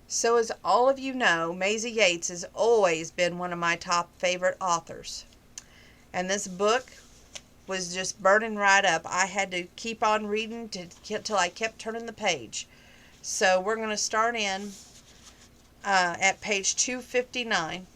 So as all of you know, Maisey Yates has always been one of my top favorite authors. And this book was just burning right up. I had to keep on reading till I kept turning the page. So we're going to start in at page 259.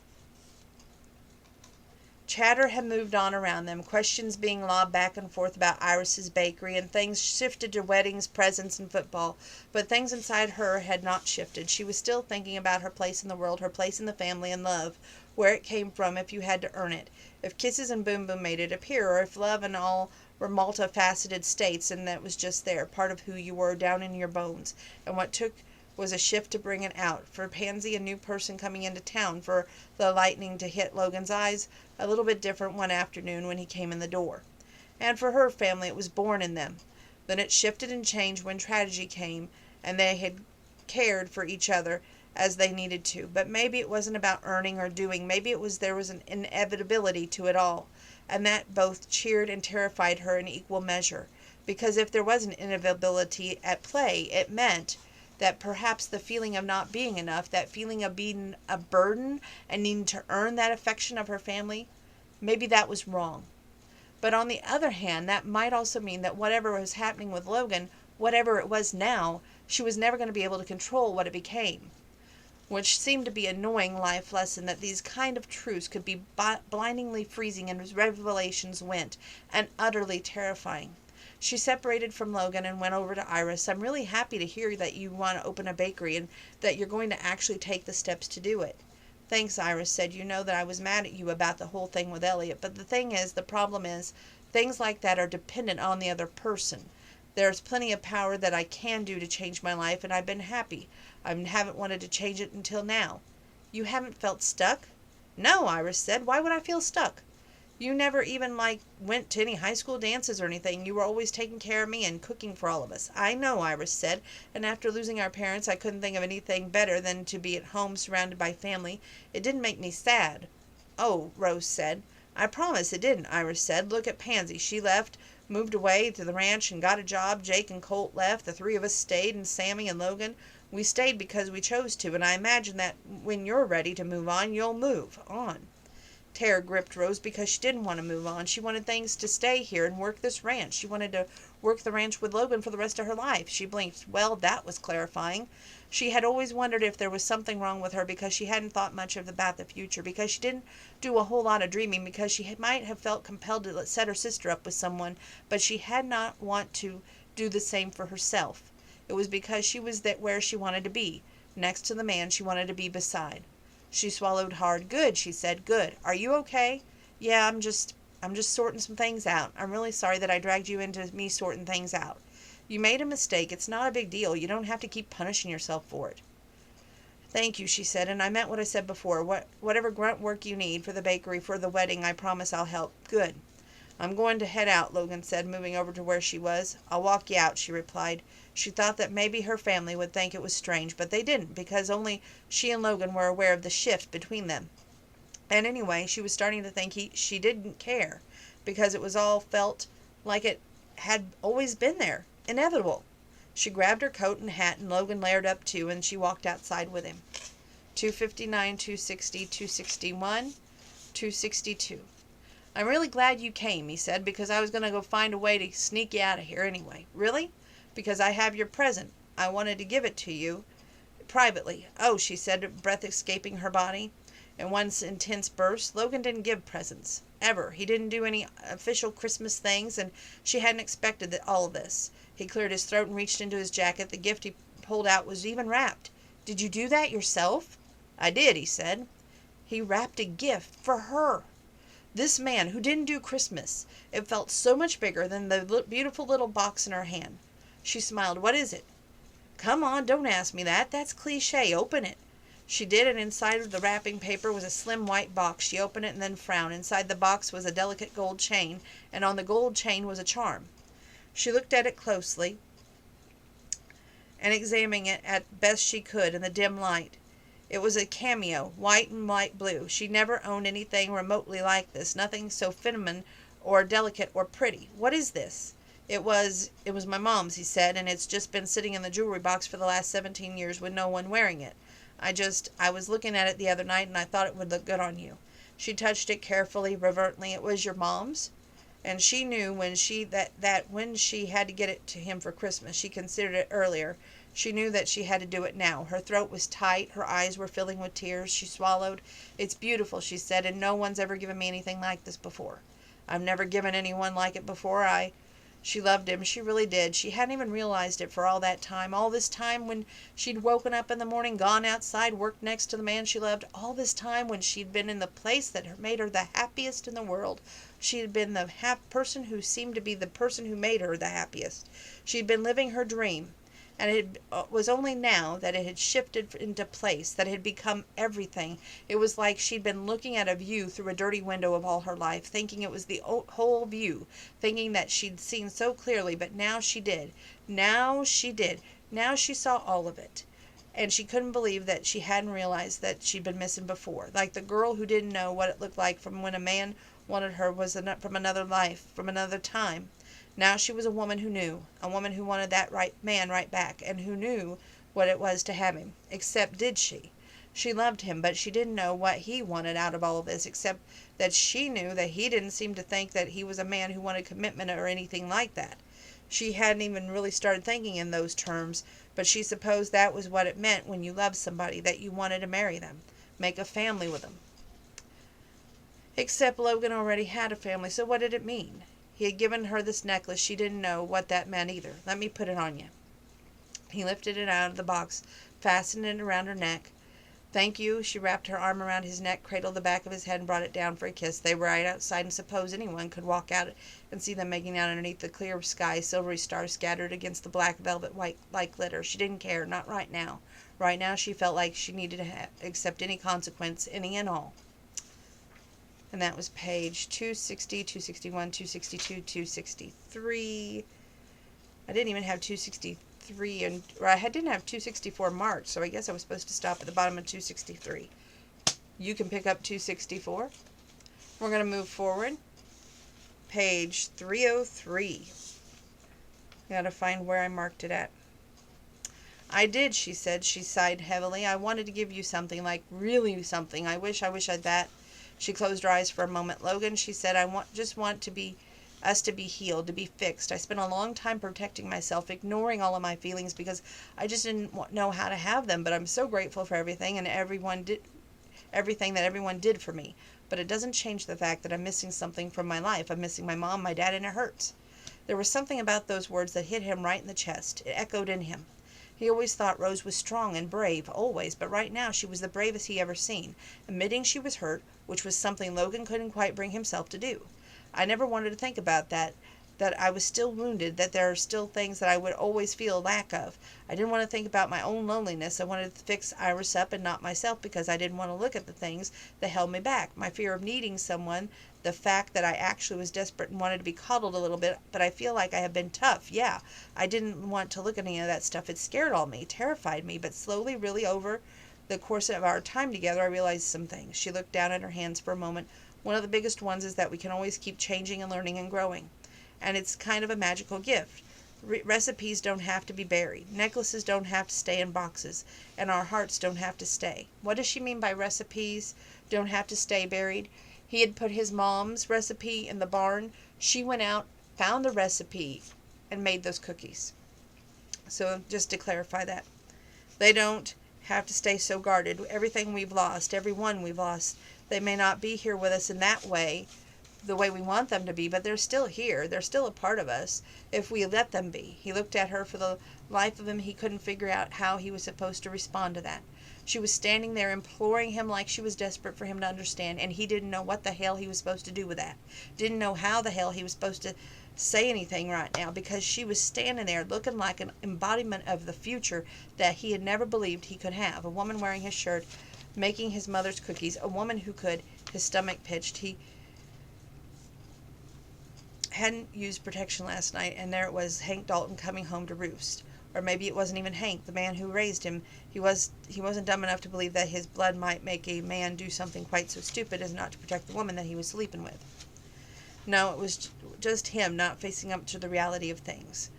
Chatter had moved on around them, questions being lobbed back and forth about Iris's bakery, and things shifted to weddings, presents, and football. But things inside her had not shifted. She was still thinking about her place in the world, her place in the family, and love, where it came from if you had to earn it, if kisses and boom boom made it appear, or if love and all were multifaceted states and that was just there, part of who you were down in your bones, and what took was a shift to bring it out. For Pansy, a new person coming into town, for the lightning to hit Logan's eyes a little bit different one afternoon when he came in the door. And for her family, it was born in them. Then it shifted and changed when tragedy came, and they had cared for each other as they needed to. But maybe it wasn't about earning or doing. Maybe it was there was an inevitability to it all, and that both cheered and terrified her in equal measure. Because if there was an inevitability at play, it meant that perhaps the feeling of not being enough, that feeling of being a burden and needing to earn that affection of her family, maybe that was wrong. But on the other hand, that might also mean that whatever was happening with Logan, whatever it was now, she was never going to be able to control what it became. Which seemed to be a annoying life lesson, that these kind of truths could be blindingly freezing and as revelations went, and utterly terrifying. She separated from Logan and went over to Iris. I'm really happy to hear that you want to open a bakery and that you're going to actually take the steps to do it. Thanks, Iris said. You know that I was mad at you about the whole thing with Elliot, but the problem is, things like that are dependent on the other person. There's plenty of power that I can do to change my life, and I've been happy. I haven't wanted to change it until now. You haven't felt stuck? No, Iris said. Why would I feel stuck? You never even, went to any high school dances or anything. You were always taking care of me and cooking for all of us. I know, Iris said, and after losing our parents, I couldn't think of anything better than to be at home surrounded by family. It didn't make me sad. Oh, Rose said. I promise it didn't, Iris said. Look at Pansy. She left, moved away to the ranch and got a job. Jake and Colt left. The three of us stayed, and Sammy and Logan. We stayed because we chose to, and I imagine that when you're ready to move on, you'll move on. Terror gripped Rose because she didn't want to move on. She wanted things to stay here and work this ranch. She wanted to work the ranch with Logan for the rest of her life. She blinked. Well, that was clarifying. She had always wondered if there was something wrong with her because she hadn't thought much about the future, because she didn't do a whole lot of dreaming, because she might have felt compelled to set her sister up with someone, but she had not want to do the same for herself. It was because she was where she wanted to be, next to the man she wanted to be beside. She swallowed hard. Good, she said. Good. Are you okay? Yeah, I'm just sorting some things out. I'm really sorry that I dragged you into me sorting things out. You made a mistake. It's not a big deal. You don't have to keep punishing yourself for it. Thank you, she said, and I meant what I said before. Whatever grunt work you need for the bakery, for the wedding, I promise I'll help. Good. I'm going to head out, Logan said, moving over to where she was. I'll walk you out, she replied. She thought that maybe her family would think it was strange, but they didn't, because only she and Logan were aware of the shift between them. And anyway, she was starting to think she didn't care, because it was all felt like it had always been there, inevitable. She grabbed her coat and hat, and Logan layered up too, and she walked outside with him. 259, 260, 261, 262. I'm really glad you came, he said, because I was going to go find a way to sneak you out of here anyway. Really? Because I have your present. I wanted to give it to you privately. Oh, she said, breath escaping her body. In one intense burst, Logan didn't give presents. Ever. He didn't do any official Christmas things, and she hadn't expected all of this. He cleared his throat and reached into his jacket. The gift he pulled out was even wrapped. Did you do that yourself? I did, he said. He wrapped a gift for her. This man who didn't do Christmas. It felt so much bigger than the beautiful little box in her hand. She smiled. What is it? Come on, don't ask me that. That's cliché. Open it. She did, and inside of the wrapping paper was a slim white box. She opened it and then frowned. Inside the box was a delicate gold chain, and on the gold chain was a charm. She looked at it closely and examining it at best she could in the dim light. It was a cameo, white and light blue. She never owned anything remotely like this, nothing so feminine or delicate or pretty. What is this? It was my mom's, he said, and it's just been sitting in the jewelry box for the last 17 years with no one wearing it. I was looking at it the other night and I thought it would look good on you. She touched it carefully, reverently. It was your mom's? And she knew when she had to get it to him for Christmas. She considered it earlier. She knew that she had to do it now. Her throat was tight. Her eyes were filling with tears. She swallowed. It's beautiful, she said, and no one's ever given me anything like this before. I've never given anyone like it before. She loved him. She really did. She hadn't even realized it for all that time. All this time when she'd woken up in the morning, gone outside, worked next to the man she loved. All this time when she'd been in the place that made her the happiest in the world. She had been the person who seemed to be the person who made her the happiest. She'd been living her dream. And it was only now that it had shifted into place, that it had become everything. It was like she'd been looking at a view through a dirty window of all her life, thinking it was the whole view, thinking that she'd seen so clearly, but now she did. Now she did. Now she saw all of it. And she couldn't believe that she hadn't realized that she'd been missing before. Like the girl who didn't know what it looked like from when a man wanted her was from another life, from another time. Now she was a woman who knew, a woman who wanted that right man right back, and who knew what it was to have him. Except did she? She loved him, but she didn't know what he wanted out of all of this, except that she knew that he didn't seem to think that he was a man who wanted commitment or anything like that. She hadn't even really started thinking in those terms, but she supposed that was what it meant when you loved somebody, that you wanted to marry them, make a family with them. Except Logan already had a family, so what did it mean? He had given her this necklace. She didn't know what that meant either. Let me put it on you. He lifted it out of the box, fastened it around her neck. Thank you. She wrapped her arm around his neck, cradled the back of his head, and brought it down for a kiss. They were right outside, and suppose anyone could walk out and see them making out underneath the clear sky, silvery stars scattered against the black velvet white like glitter. She didn't care, not right now. Right now she felt like she needed to accept any consequence, any and all. And that was page 260, 261, 262, 263. I didn't even have 263, I didn't have 264 marked, so I guess I was supposed to stop at the bottom of 263. You can pick up 264. We're going to move forward. Page 303. I got to find where I marked it at. I did, she said. She sighed heavily. I wanted to give you something, like really something. I wish I'd that. She closed her eyes for a moment. Logan, she said, just want us to be healed, to be fixed. I spent a long time protecting myself, ignoring all of my feelings because I just didn't know how to have them. But I'm so grateful for everything and everything that everyone did for me. But it doesn't change the fact that I'm missing something from my life. I'm missing my mom, my dad, and it hurts. There was something about those words that hit him right in the chest. It echoed in him. He always thought Rose was strong and brave, always, but right now she was the bravest he ever seen, admitting she was hurt, which was something Logan couldn't quite bring himself to do. I never wanted to think about that I was still wounded, that there are still things that I would always feel a lack of. I didn't want to think about my own loneliness. I wanted to fix Iris up and not myself because I didn't want to look at the things that held me back. My fear of needing someone, the fact that I actually was desperate and wanted to be coddled a little bit, but I feel like I have been tough. Yeah, I didn't want to look at any of that stuff. It scared all me, terrified me, but slowly, really over the course of our time together, I realized some things. She looked down at her hands for a moment. One of the biggest ones is that we can always keep changing and learning and growing. And it's kind of a magical gift. Recipes don't have to be buried. Necklaces don't have to stay in boxes. And our hearts don't have to stay. What does she mean by recipes don't have to stay buried? He had put his mom's recipe in the barn. She went out, found the recipe, and made those cookies. So just to clarify that. They don't have to stay so guarded. Everything we've lost, everyone we've lost, they may not be here with us in that way, the way we want them to be, but they're still here. They're still a part of us if we let them be. He looked at her. For the life of him, he couldn't figure out how he was supposed to respond to that. She was standing there imploring him like she was desperate for him to understand, and he didn't know what the hell he was supposed to do with that. Didn't know how the hell he was supposed to say anything right now, because she was standing there looking like an embodiment of the future that he had never believed he could have. A woman wearing his shirt, making his mother's cookies, a woman who could. His stomach pitched. He hadn't used protection last night, and there it was, Hank Dalton coming home to roost. Or maybe it wasn't even Hank, the man who raised him. He wasn't dumb enough to believe that his blood might make a man do something quite so stupid as not to protect the woman that he was sleeping with. No, it was just him not facing up to the reality of things.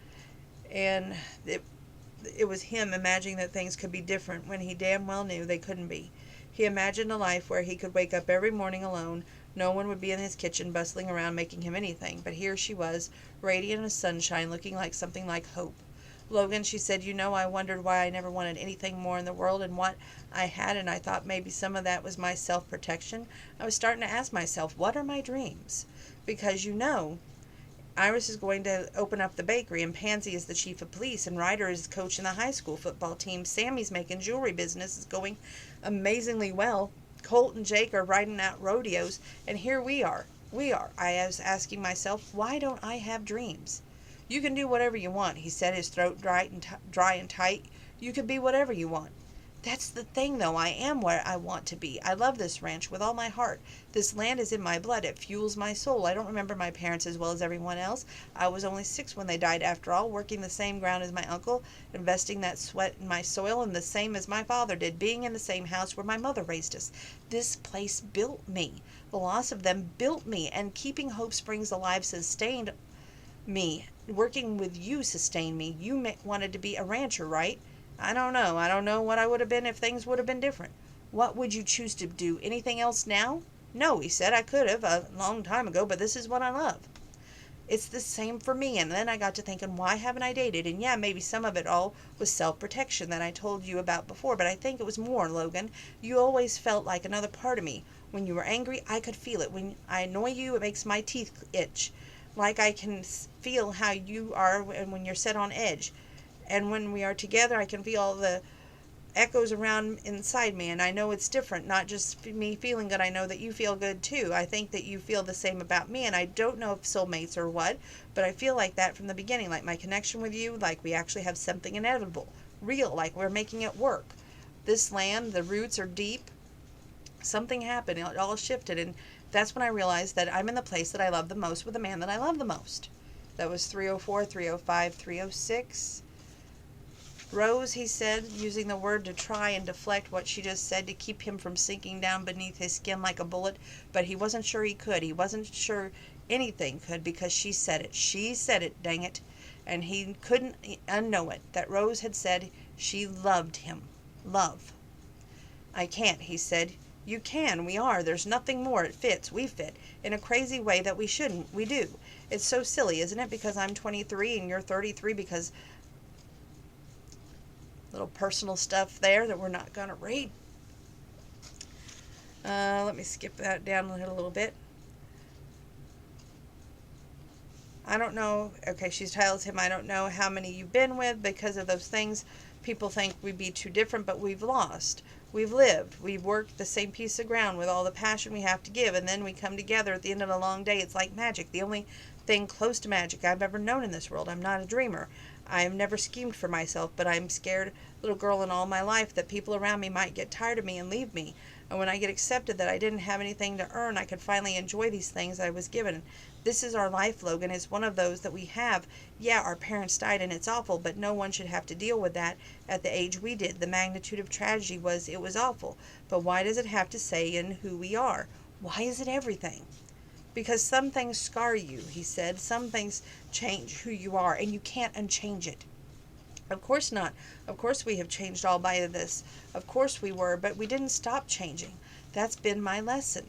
And it was him imagining that things could be different when he damn well knew they couldn't be. He imagined a life where he could wake up every morning alone. No one would be in his kitchen bustling around making him anything. But here she was, radiant as sunshine, looking like something like hope. Logan, she said, you know, I wondered why I never wanted anything more in the world and what I had, and I thought maybe some of that was my self-protection. I was starting to ask myself, what are my dreams? Because, you know, Iris is going to open up the bakery, and Pansy is the chief of police, and Ryder is coaching the high school football team. Sammy's making jewelry business, is going amazingly well. Colt and Jake are riding out rodeos, and here we are. I was asking myself, why don't I have dreams? You can do whatever you want, he said, his throat dry and tight. You can be whatever you want. That's the thing, though. I am where I want to be. I love this ranch with all my heart. This land is in my blood. It fuels my soul. I don't remember my parents as well as everyone else. I was only 6 when they died, after all, working the same ground as my uncle, investing that sweat in my soil, and the same as my father did, being in the same house where my mother raised us. This place built me. The loss of them built me, and keeping Hope Springs alive sustained me. Working with you sustained me. You wanted to be a rancher, right? I don't know. I don't know what I would have been if things would have been different. What would you choose to do? Anything else now? No, he said. I could have a long time ago, but this is what I love. It's the same for me. And then I got to thinking, why haven't I dated? And yeah, maybe some of it all was self-protection that I told you about before, but I think it was more, Logan. You always felt like another part of me. When you were angry, I could feel it. When I annoy you, it makes my teeth itch. Like I can feel how you are when you're set on edge. And when we are together, I can feel all the echoes around inside me, and I know it's different, not just me feeling good. I know that you feel good too. I think that you feel the same about me, and I don't know if soulmates or what, but I feel like that from the beginning, like my connection with you, like we actually have something inevitable, real, like we're making it work. This land, the roots are deep. Something happened, it all shifted, and that's when I realized that I'm in the place that I love the most with the man that I love the most. That was 304, 305, 306. Rose, he said, using the word to try and deflect what she just said to keep him from sinking down beneath his skin like a bullet, but he wasn't sure he could. He wasn't sure anything could because she said it. She said it, dang it. And he couldn't unknow it, that Rose had said she loved him. Love. I can't, he said. You can. We are. There's nothing more. It fits. We fit. In a crazy way that we shouldn't. We do. It's so silly, isn't it? Because I'm 23 and you're 33 because little personal stuff there that we're not going to read. Let me skip that down a little bit. I don't know. Okay, she tells him, I don't know how many you've been with because of those things. People think we'd be too different, but we've lost. We've lived. We've worked the same piece of ground with all the passion we have to give, and then we come together at the end of a long day. It's like magic. The only thing close to magic I've ever known in this world. I'm not a dreamer. I have never schemed for myself, but I'm scared little girl in all my life that people around me might get tired of me and leave me. And when I get accepted that I didn't have anything to earn, I could finally enjoy these things I was given. This is our life, Logan. It's one of those that we have. Yeah, our parents died and it's awful, but no one should have to deal with that at the age we did. The magnitude of tragedy was it was awful. But why does it have to say in who we are? Why is it everything? Because some things scar you, he said. Some things change who you are, and you can't unchange it. Of course not. Of course we have changed all by this. Of course we were, but we didn't stop changing. That's been my lesson.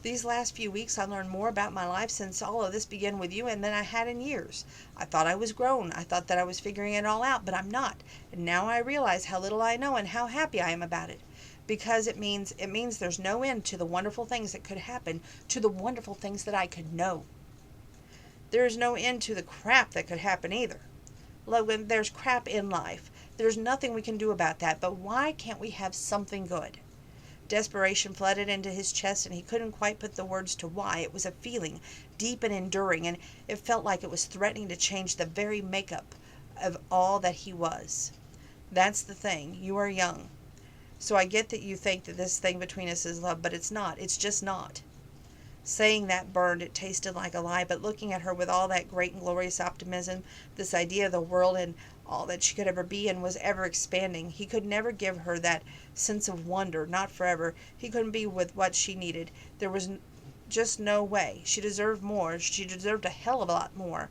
These last few weeks I learned more about my life since all of this began with you and than I had in years. I thought I was grown. I thought that I was figuring it all out, but I'm not. And now I realize how little I know and how happy I am about it. Because it means there's no end to the wonderful things that could happen, to the wonderful things that I could know. There is no end to the crap that could happen either. Logan, there's crap in life. There's nothing we can do about that, but why can't we have something good? Desperation flooded into his chest, and he couldn't quite put the words to why. It was a feeling, deep and enduring, and it felt like it was threatening to change the very makeup of all that he was. That's the thing. You are young. So I get that you think that this thing between us is love, but it's not. It's just not. Saying that burned. It tasted like a lie, but looking at her with all that great and glorious optimism, this idea of the world and all that she could ever be and was ever expanding, he could never give her that sense of wonder, not forever. He couldn't be with what she needed. There was Just no way. She deserved more. She deserved a hell of a lot more.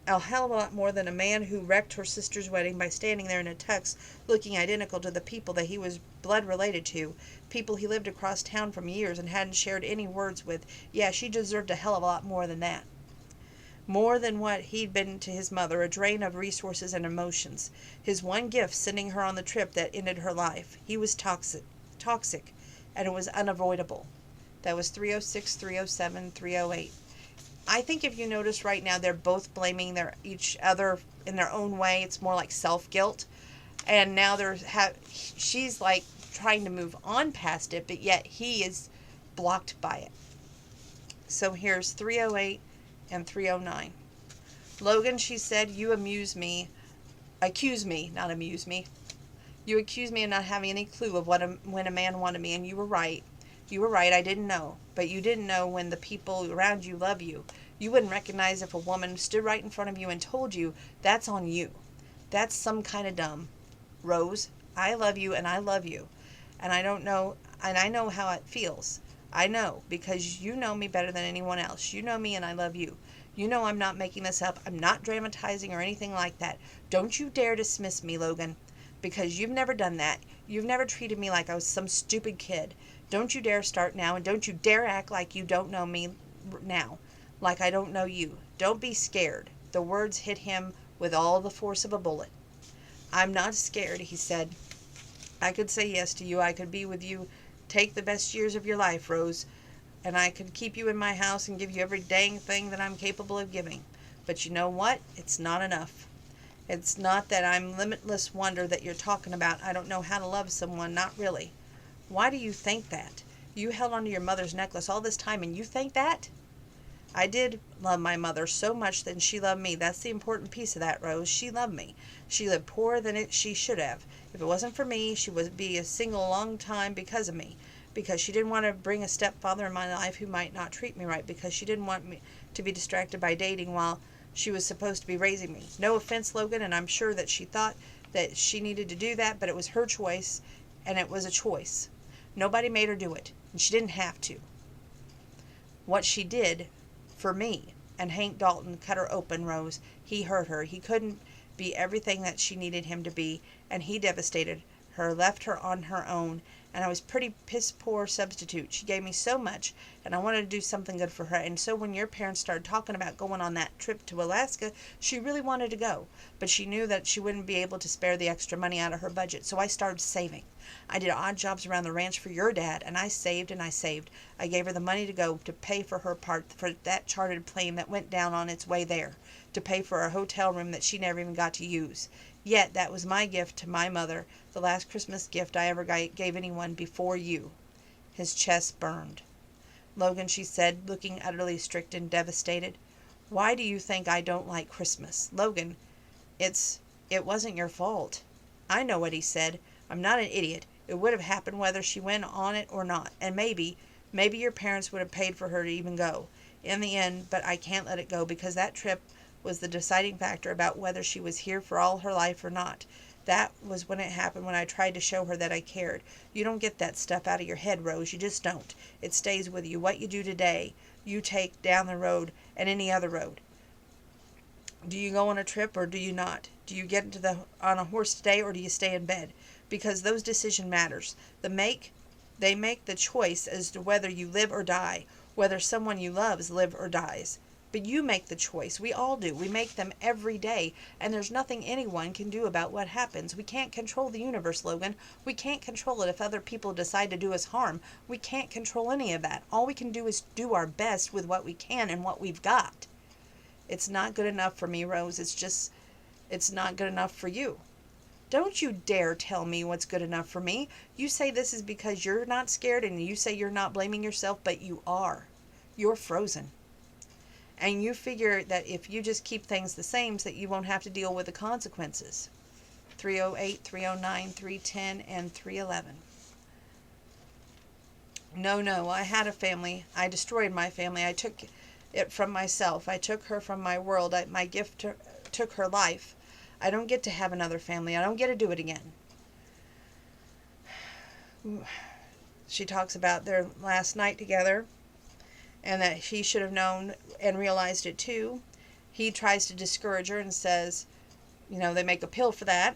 A hell of a lot more than a man who wrecked her sister's wedding by standing there in a tux looking identical to the people that he was blood related to, people he lived across town from years and hadn't shared any words with. Yeah, she deserved a hell of a lot more than that. More than what he'd been to his mother, a drain of resources and emotions. His one gift sending her on the trip that ended her life. He was toxic, and it was unavoidable. That was 306, 307, 308. I think if you notice right now, they're both blaming each other in their own way. It's more like self-guilt. And now she's like trying to move on past it, but yet he is blocked by it. So here's 308 and 309. Logan, she said, you accuse me, not amuse me. You accuse me of not having any clue of when a man wanted me, and you were right. You were right, I didn't know. But you didn't know when the people around you love you. You wouldn't recognize if a woman stood right in front of you and told you, that's on you. That's some kind of dumb. Rose, I love you and I love you. And I know how it feels. I know, because you know me better than anyone else. You know me and I love you. You know I'm not making this up. I'm not dramatizing or anything like that. Don't you dare dismiss me, Logan, because you've never done that. You've never treated me like I was some stupid kid. Don't you dare start now, and don't you dare act like you don't know me now, like I don't know you. Don't be scared. The words hit him with all the force of a bullet. I'm not scared, he said. I could say yes to you. I could be with you. Take the best years of your life, Rose, and I could keep you in my house and give you every dang thing that I'm capable of giving. But you know what? It's not enough. It's not that I'm limitless wonder that you're talking about. I don't know how to love someone. Not really. Why do you think that? You held onto your mother's necklace all this time, and you think that? I did love my mother so much that she loved me. That's the important piece of that, Rose. She loved me. She lived poorer than she should have. If it wasn't for me, she would be a single a long time because of me. Because she didn't want to bring a stepfather in my life who might not treat me right. Because she didn't want me to be distracted by dating while she was supposed to be raising me. No offense, Logan, and I'm sure that she thought that she needed to do that, but it was her choice, and it was a choice. Nobody made her do it, and she didn't have to. What she did for me, and Hank Dalton cut her open, Rose. He hurt her. He couldn't be everything that she needed him to be, and he devastated her, left her on her own, and I was pretty piss poor substitute. She gave me so much, and I wanted to do something good for her, and so when your parents started talking about going on that trip to Alaska, she really wanted to go, but she knew that she wouldn't be able to spare the extra money out of her budget, so I started saving. I did odd jobs around the ranch for your dad, and I saved and I saved. I gave her the money to go to pay for her part for that chartered plane that went down on its way there, to pay for a hotel room that she never even got to use. Yet that was my gift to my mother, the last Christmas gift I ever gave anyone before you. His chest burned. Logan, she said, looking utterly strict and devastated. Why do you think I don't like Christmas? Logan, it wasn't your fault. I know what he said. I'm not an idiot. It would have happened whether she went on it or not, and maybe your parents would have paid for her to even go. In the end, but I can't let it go because that trip was the deciding factor about whether she was here for all her life or not. That was when it happened, when I tried to show her that I cared. You don't get that stuff out of your head, Rose. You just don't. It stays with you. What you do today, you take down the road and any other road. Do you go on a trip or do you not? Do you get on a horse today or do you stay in bed? Because those decision matters. They make the choice as to whether you live or die, whether someone you love lives or dies. But you make the choice. We all do. We make them every day, and there's nothing anyone can do about what happens. We can't control the universe, Logan. We can't control it if other people decide to do us harm. We can't control any of that. All we can do is do our best with what we can and what we've got. It's not good enough for me, Rose. It's not good enough for you. Don't you dare tell me what's good enough for me. You say this is because you're not scared, and you say you're not blaming yourself, but you are. You're frozen. And you figure that if you just keep things the same, so that you won't have to deal with the consequences. 308, 309, 310, and 311. No, I had a family. I destroyed my family. I took it from myself. I took her from my world. My gift took her life. I don't get to have another family. I don't get to do it again. She talks about their last night together. and that he should have known and realized it too. He tries to discourage her and says, they make a pill for that.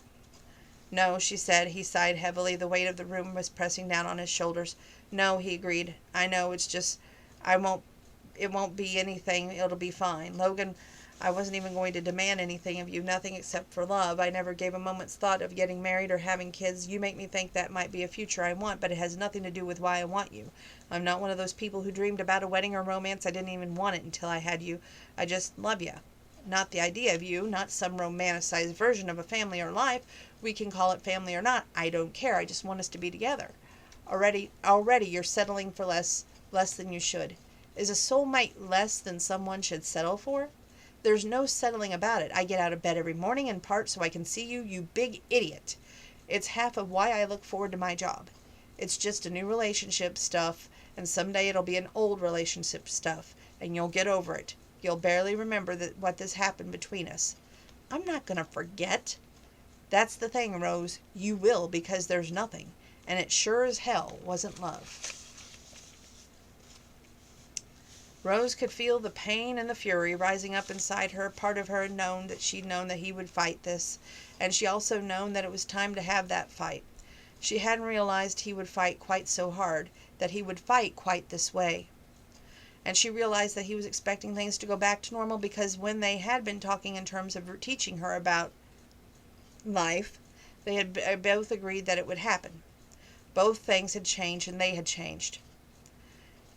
No, she said. He sighed heavily. The weight of the room was pressing down on his shoulders. No, he agreed. I know, it's just, it won't be anything. It'll be fine. Logan, I wasn't even going to demand anything of you, nothing except for love. I never gave a moment's thought of getting married or having kids. You make me think that might be a future I want, but it has nothing to do with why I want you. I'm not one of those people who dreamed about a wedding or romance. I didn't even want it until I had you. I just love you. Not the idea of you, not some romanticized version of a family or life. We can call it family or not. I don't care. I just want us to be together. Already you're settling for less than you should. Is a soulmate less than someone should settle for? There's no settling about it. I get out of bed every morning in part so I can see you, you big idiot. It's half of why I look forward to my job. It's just a new relationship stuff, and someday it'll be an old relationship stuff, and you'll get over it. You'll barely remember what this happened between us. I'm not going to forget. That's the thing, Rose. You will, because there's nothing. And it sure as hell wasn't love. Rose could feel the pain and the fury rising up inside her. Part of her had known that she'd known that he would fight this, and she also known that it was time to have that fight. She hadn't realized he would fight quite so hard, that he would fight quite this way. And she realized that he was expecting things to go back to normal, because when they had been talking in terms of teaching her about life, they had both agreed that it would happen. Both things had changed, and they had changed.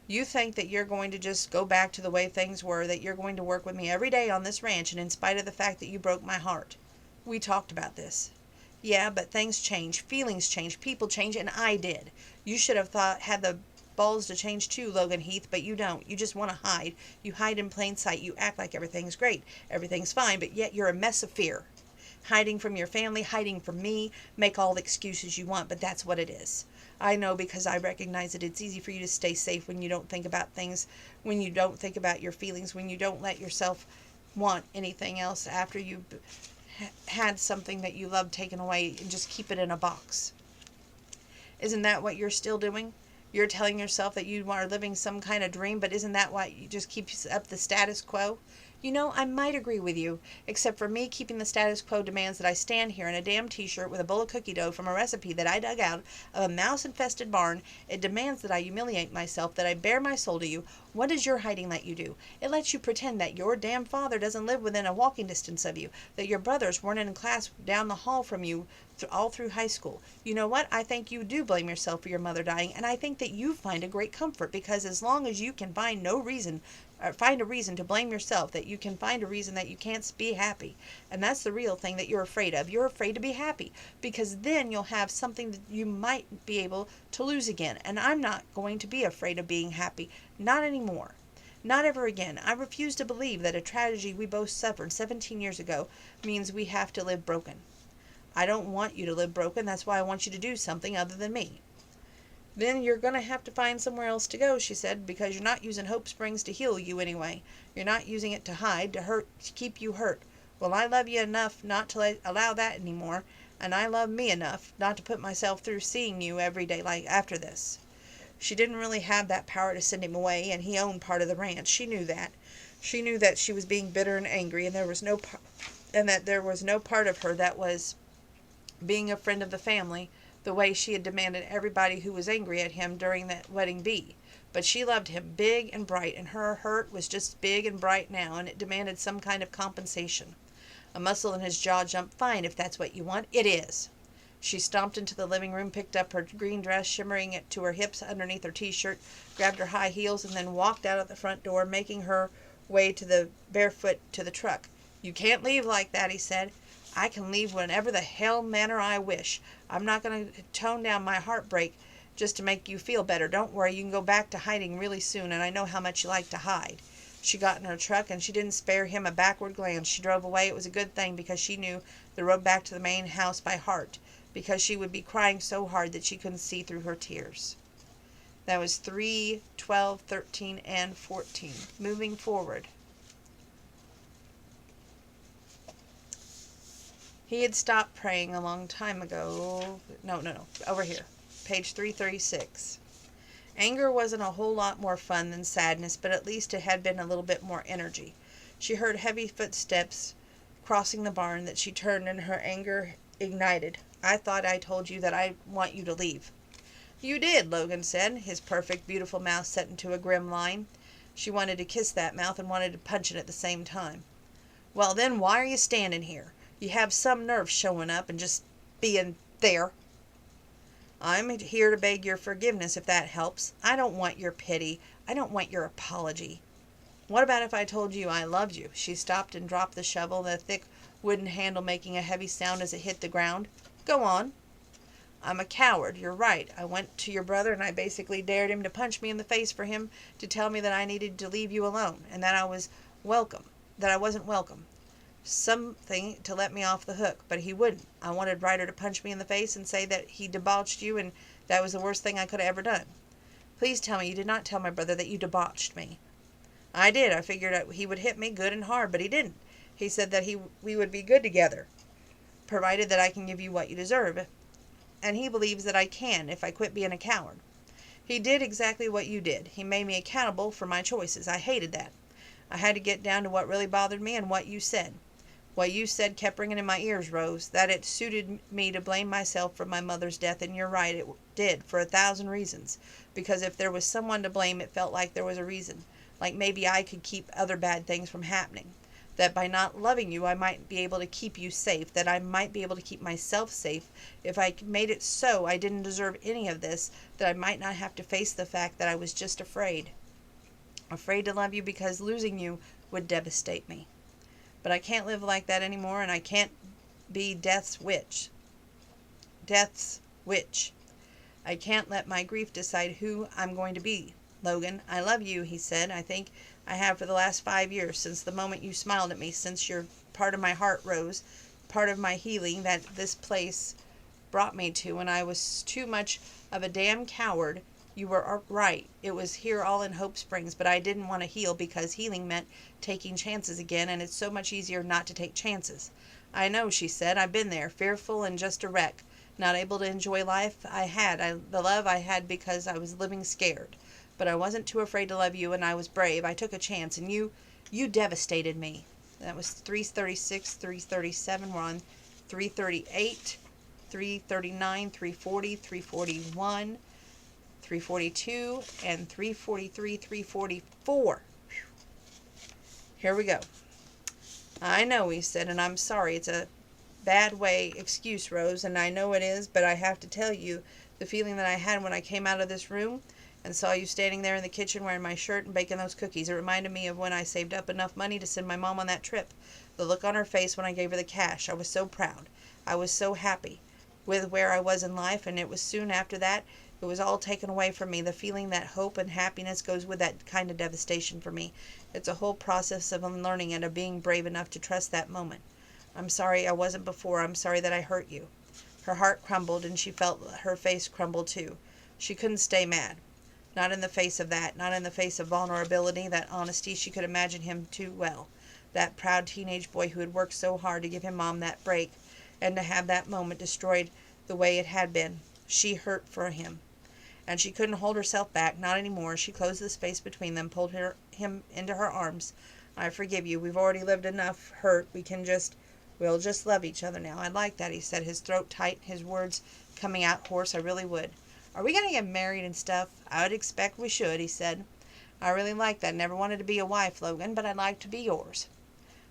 You think that you're going to just go back to the way things were, that you're going to work with me every day on this ranch, and in spite of the fact that you broke my heart. We talked about this. Yeah, but things change, feelings change, people change, and I did. You should have had the balls to change too, Logan Heath, but you don't. You just want to hide. You hide in plain sight. You act like everything's great, everything's fine, but yet you're a mess of fear. Hiding from your family, hiding from me, make all the excuses you want, but that's what it is. I know, because I recognize that it's easy for you to stay safe when you don't think about things, when you don't think about your feelings, when you don't let yourself want anything else after you've had something that you love taken away, and just keep it in a box. Isn't that what you're still doing? You're telling yourself that you are living some kind of dream, but isn't that why you just keep up the status quo? I might agree with you, except for me, keeping the status quo demands that I stand here in a damn t-shirt with a bowl of cookie dough from a recipe that I dug out of a mouse-infested barn. It demands that I humiliate myself, that I bare my soul to you. What does your hiding let you do? It lets you pretend that your damn father doesn't live within a walking distance of you, that your brothers weren't in class down the hall from you all through high school. You know what? I think you do blame yourself for your mother dying, and I think that you find a great comfort, because as long as you can find a reason to blame yourself, that you can find a reason that you can't be happy. And that's the real thing that you're afraid of. You're afraid to be happy, because then you'll have something that you might be able to lose again. And I'm not going to be afraid of being happy. Not anymore. Not ever again. I refuse to believe that a tragedy we both suffered 17 years ago means we have to live broken. I don't want you to live broken. That's why I want you to do something other than me. Then you're going to have to find somewhere else to go, she said, because you're not using Hope Springs to heal you anyway. You're not using it to hide, to hurt, to keep you hurt. Well, I love you enough not to allow that anymore, and I love me enough not to put myself through seeing you every day like after this. She didn't really have that power to send him away, and he owned part of the ranch. She knew that. She knew that she was being bitter and angry, and that there was no part of her that was being a friend of the family, the way she had demanded everybody who was angry at him during that wedding be. But she loved him big and bright, and her hurt was just big and bright now, and it demanded some kind of compensation. A muscle in his jaw jumped. Fine, if that's what you want. It is. She stomped into the living room, picked up her green dress, shimmering it to her hips underneath her t-shirt, grabbed her high heels, and then walked out of the front door, making her way to the barefoot to the truck. You can't leave like that, he said. I can leave whenever the hell manner I wish. I'm not going to tone down my heartbreak just to make you feel better. Don't worry, you can go back to hiding really soon, and I know how much you like to hide. She got in her truck, and she didn't spare him a backward glance. She drove away. It was a good thing, because she knew the road back to the main house by heart, because she would be crying so hard that she couldn't see through her tears. That was 3, 12, 13, and 14. Moving forward. He had stopped praying a long time ago. No. Over here. Page 336. Anger wasn't a whole lot more fun than sadness, but at least it had been a little bit more energy. She heard heavy footsteps crossing the barn that she turned and her anger ignited. I thought I told you that I want you to leave. You did, Logan said, his perfect, beautiful mouth set into a grim line. She wanted to kiss that mouth and wanted to punch it at the same time. Well, then, why are you standing here? You have some nerve showing up and just being there. I'm here to beg your forgiveness, if that helps. I don't want your pity. I don't want your apology. What about if I told you I loved you? She stopped and dropped the shovel, the thick wooden handle making a heavy sound as it hit the ground. Go on. I'm a coward. You're right. I went to your brother and I basically dared him to punch me in the face for him to tell me that I needed to leave you alone and that I wasn't welcome. Something to let me off the hook, but he wouldn't. I wanted Ryder to punch me in the face and say that he debauched you and that was the worst thing I could have ever done. Please tell me you did not tell my brother that you debauched me. I did. I figured he would hit me good and hard, but he didn't. He said that we would be good together, provided that I can give you what you deserve. And he believes that I can if I quit being a coward. He did exactly what you did. He made me accountable for my choices. I hated that. I had to get down to what really bothered me and what you said. What you said kept ringing in my ears, Rose, that it suited me to blame myself for my mother's death, and you're right, it did, for 1,000 reasons. Because if there was someone to blame, it felt like there was a reason. Like maybe I could keep other bad things from happening. That by not loving you, I might be able to keep you safe. That I might be able to keep myself safe. If I made it so I didn't deserve any of this, that I might not have to face the fact that I was just afraid. Afraid to love you because losing you would devastate me. But I can't live like that anymore, and I can't be Death's witch. Death's witch. I can't let my grief decide who I'm going to be. Logan, I love you, he said. I think I have for the last 5 years, since the moment you smiled at me, since you're part of my heart, Rose, part of my healing that this place brought me to when I was too much of a damn coward. You were right. It was here all in Hope Springs, but I didn't want to heal because healing meant taking chances again, and it's so much easier not to take chances. I know, she said. I've been there, fearful and just a wreck, not able to enjoy life the love I had because I was living scared. But I wasn't too afraid to love you, and I was brave. I took a chance, and you devastated me. That was 336, 337. We're on 338, 339, 340, 341. 342 and 343, 344. Here we go. I know, he said, and I'm sorry. It's a bad way excuse, Rose, and I know it is, but I have to tell you the feeling that I had when I came out of this room and saw you standing there in the kitchen wearing my shirt and baking those cookies. It reminded me of when I saved up enough money to send my mom on that trip. The look on her face when I gave her the cash. I was so proud. I was so happy with where I was in life, and it was soon after that it was all taken away from me. The feeling that hope and happiness goes with that kind of devastation for me. It's a whole process of unlearning and of being brave enough to trust that moment. I'm sorry I wasn't before. I'm sorry that I hurt you. Her heart crumbled, and she felt her face crumble too. She couldn't stay mad. Not in the face of that. Not in the face of vulnerability, that honesty. She could imagine him too well. That proud teenage boy who had worked so hard to give him Mom that break, and to have that moment destroyed the way it had been. She hurt for him. And she couldn't hold herself back, not anymore. She closed the space between them, pulled him into her arms. I forgive you. We've already lived enough hurt. We'll just love each other now. I'd like that, he said, his throat tight, his words coming out hoarse. I really would. Are we going to get married and stuff? I would expect we should, he said. I really like that. Never wanted to be a wife, Logan, but I'd like to be yours.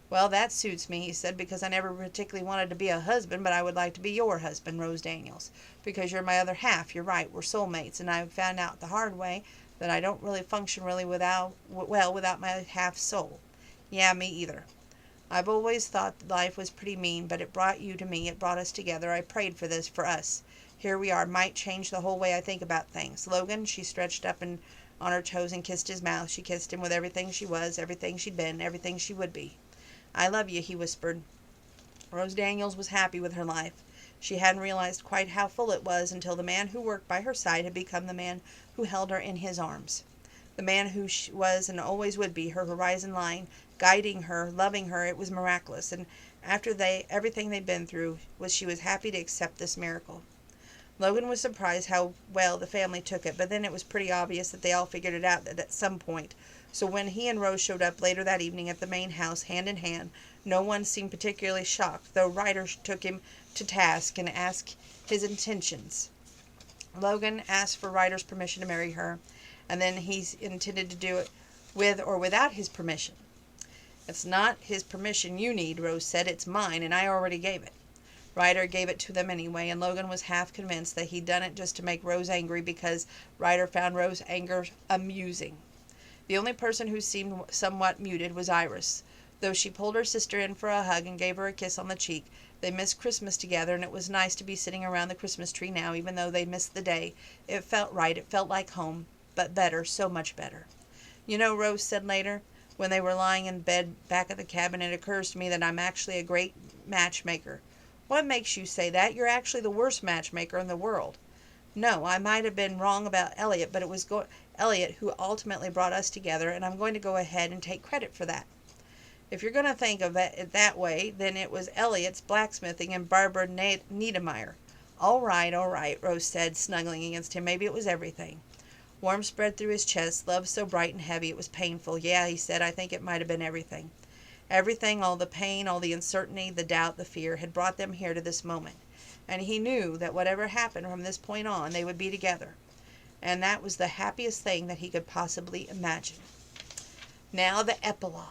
Well, that suits me, he said, because I never particularly wanted to be a husband, but I would like to be your husband, Rose Daniels, because you're my other half. You're right, we're soulmates, and I found out the hard way that I don't really function without my half soul. Yeah, me either. I've always thought that life was pretty mean, but it brought you to me. It brought us together. I prayed for this, for us. Here we are. Might change the whole way I think about things. Logan, she stretched up and on her toes and kissed his mouth. She kissed him with everything she was, everything she'd been, everything she would be. I love you, he whispered. Rose Daniels was happy with her life. She hadn't realized quite how full it was until the man who worked by her side had become the man who held her in his arms. The man who was and always would be her horizon line, guiding her, loving her. It was miraculous, and after everything they'd been through, she was happy to accept this miracle. Logan was surprised how well the family took it, but then it was pretty obvious that they all figured it out at some point. So when he and Rose showed up later that evening at the main house, hand in hand, no one seemed particularly shocked, though Ryder took him to task and asked his intentions. Logan asked for Ryder's permission to marry her, and then he intended to do it with or without his permission. "It's not his permission you need," Rose said. "It's mine, and I already gave it." Ryder gave it to them anyway, and Logan was half convinced that he'd done it just to make Rose angry because Ryder found Rose's anger amusing. The only person who seemed somewhat muted was Iris. Though she pulled her sister in for a hug and gave her a kiss on the cheek, they missed Christmas together, and it was nice to be sitting around the Christmas tree now, even though they missed the day. It felt right, it felt like home, but better, so much better. "You know," Rose said later, when they were lying in bed back at the cabin, "it occurs to me that I'm actually a great matchmaker." "What makes you say that? You're actually the worst matchmaker in the world." "No, I might have been wrong about Elliot, but it was Elliot who ultimately brought us together, and I'm going to go ahead and take credit for that." "If you're going to think of it that way, then it was Elliot's blacksmithing and Barbara Niedermeyer." All right," Rose said, snuggling against him. "Maybe it was everything." Warmth spread through his chest, love so bright and heavy it was painful. "Yeah," he said, "I think it might have been everything." Everything, all the pain, all the uncertainty, the doubt, the fear, had brought them here to this moment. And he knew that whatever happened from this point on, they would be together. And that was the happiest thing that he could possibly imagine. Now the epilogue.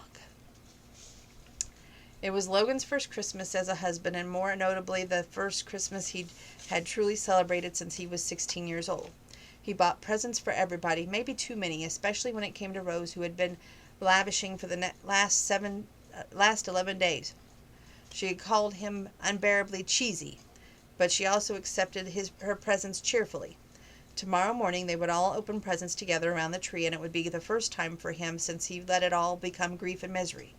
It was Logan's first Christmas as a husband, and more notably the first Christmas he'd had truly celebrated since he was 16 years old. He bought presents for everybody, maybe too many, especially when it came to Rose, who had been lavishing for the last 11 days. She had called him unbearably cheesy, but she also accepted her presents cheerfully. Tomorrow morning they would all open presents together around the tree, and it would be the first time for him since he let it all become grief and misery.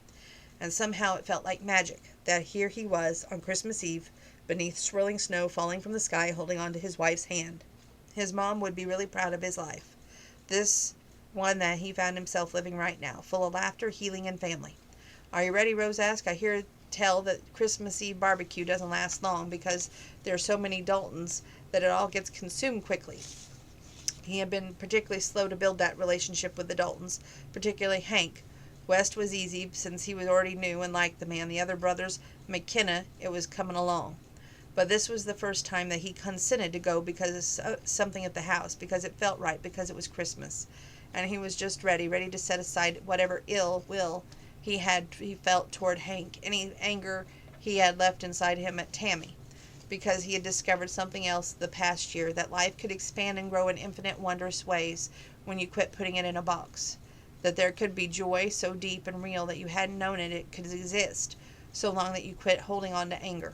And somehow it felt like magic, that here he was, on Christmas Eve, beneath swirling snow falling from the sky, holding on to his wife's hand. His mom would be really proud of his life. This one that he found himself living right now, full of laughter, healing, and family. "Are you ready?" Rose asked. "I hear tell that Christmas Eve barbecue doesn't last long because there are so many Daltons that it all gets consumed quickly." He had been particularly slow to build that relationship with the Daltons, particularly Hank. West was easy, since he was already knew and liked the man. The other brothers, McKenna, it was coming along. But this was the first time that he consented to go because of something at the house, because it felt right, because it was Christmas. And he was just ready to set aside whatever ill will he felt toward Hank, any anger he had left inside him at Tammy, because he had discovered something else the past year, that life could expand and grow in infinite wondrous ways when you quit putting it in a box. That there could be joy so deep and real that you hadn't known it could exist, so long that you quit holding on to anger.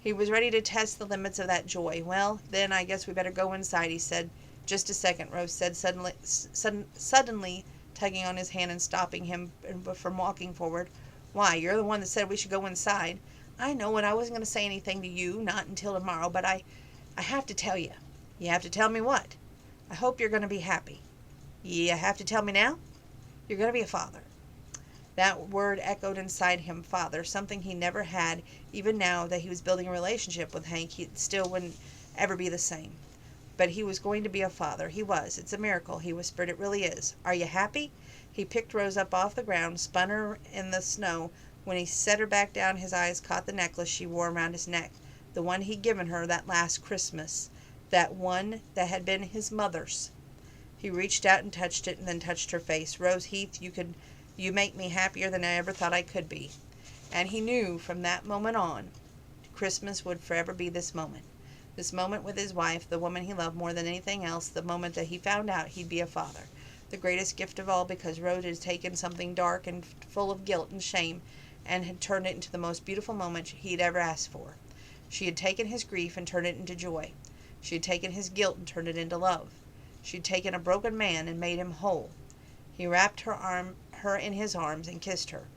He was ready to test the limits of that joy. "Well, then I guess we better go inside," he said. "Just a second," Rose said, suddenly tugging on his hand and stopping him from walking forward. "Why, you're the one that said we should go inside." "I know, and I wasn't going to say anything to you, not until tomorrow, but I have to tell you." "You have to tell me what?" "I hope you're going to be happy." "You have to tell me now?" "You're going to be a father." That word echoed inside him, father, something he never had. Even now that he was building a relationship with Hank, he still wouldn't ever be the same. But he was going to be a father. He was. "It's a miracle," he whispered. "It really is. Are you happy?" He picked Rose up off the ground, spun her in the snow. When he set her back down, his eyes caught the necklace she wore around his neck, the one he'd given her that last Christmas, that one that had been his mother's. He reached out and touched it, and then touched her face. "Rose Heath, you make me happier than I ever thought I could be." And he knew from that moment on, Christmas would forever be this moment. This moment with his wife, the woman he loved more than anything else, the moment that he found out he'd be a father. The greatest gift of all, because Rose had taken something dark and full of guilt and shame and had turned it into the most beautiful moment he'd ever asked for. She had taken his grief and turned it into joy. She had taken his guilt and turned it into love. She had taken a broken man and made him whole. He wrapped her in his arms and kissed her.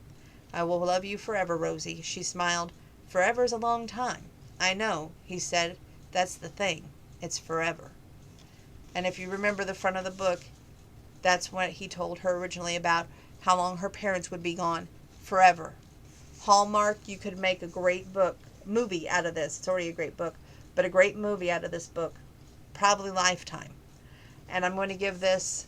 "I will love you forever, Rosie." She smiled. "Forever is a long time." "I know," he said. "That's the thing. It's forever." And if you remember the front of the book, that's what he told her originally about how long her parents would be gone. Forever. Hallmark, you could make a great movie out of this. It's already a great book. but a great movie out of this book, probably Lifetime. And I'm going to give this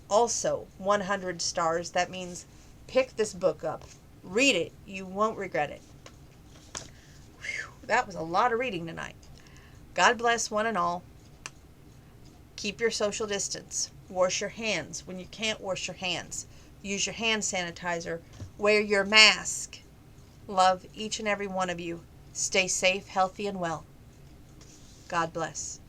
also 100 stars. That means pick this book up. Read it. You won't regret it. Whew, that was a lot of reading tonight. God bless one and all. Keep your social distance. Wash your hands when you can't wash your hands. Use your hand sanitizer. Wear your mask. Love each and every one of you. Stay safe, healthy, and well. God bless.